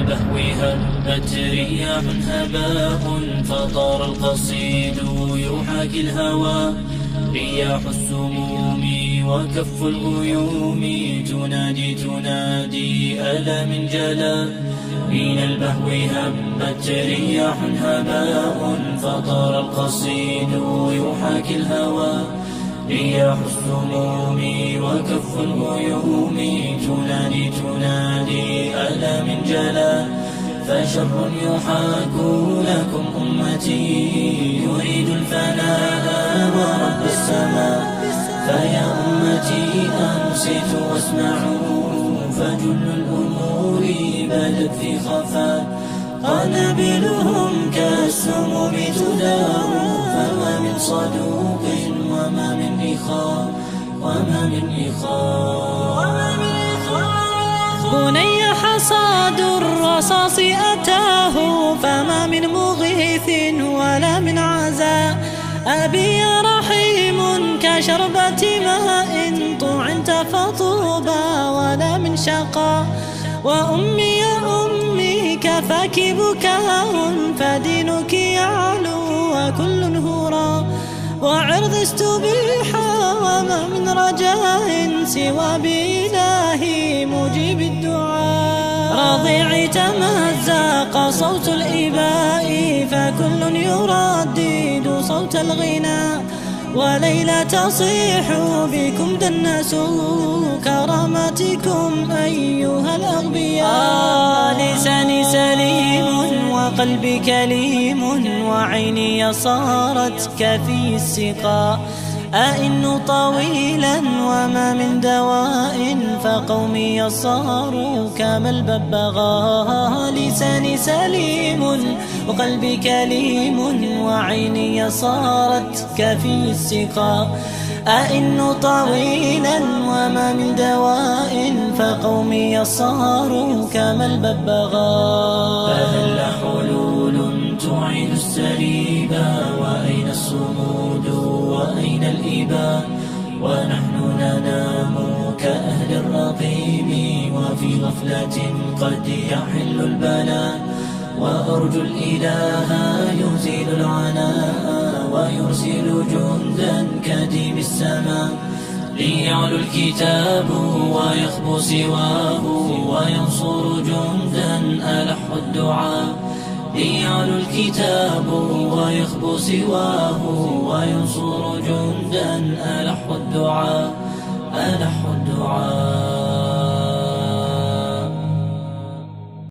البهو هبت رياح هباء فطار القصيد يحاكي الهوى. رياح السموم وكف الغيوم تنادي ألا من جلا. من البهو هبت رياح هباء فطار القصيد يحاكي الهوى. رياح السموم وكف الغيوم تنادي ألا من جلا. فشر يحاك لكم أمتي يريد الفناء ورب السماء. فيا أمتي أنصتوا واسمعوا فجل الأمور بدت في خفاء. قنابلهم كالسموم تدار فما من صدوق وما من إخاء. بني حصاد الرصاص أتاه فما من مغيث ولا من عزاء. أبي رحيم كشربة ماء طعنت فطوبى ولا من شقاء. وأمي يا أمي كفاك بكاء فدينك يعلو وكل هراء. وعرض استبيحا وما من رجاء سوى بإلهي مجيب الدعاء. رضيعي تمزق صوت الإباء فكل يردد صوت الغناء. وليلى تصيح بكم دنسوا كرامتكم أيها الأغبياء. لساني سليم وقلبي كليم وعيني صارت كفي السقاء. أئن طويلا وما من دواء فقومي صاروا كما الببغاء. لساني سليم وقلبي كليم وعيني صارت كفي السقاء. أئن طويلا وما من دواء فقومي صاروا كما الببغاء. فهل حلول تعيد السريبا وأين الصمود وأين الإباء. ونحن ننام كأهل الرقيم وفي غفلة قد يحل البلاء. وأرجو الإله يزيل العناء ويرسل جندا كديم السماء. ليعلو الكتاب ويخبو سواه وينصر جندا ألح الدعاء. ليعلو الكتاب ويخبو سواه وينصر جندا ألح الدعاء.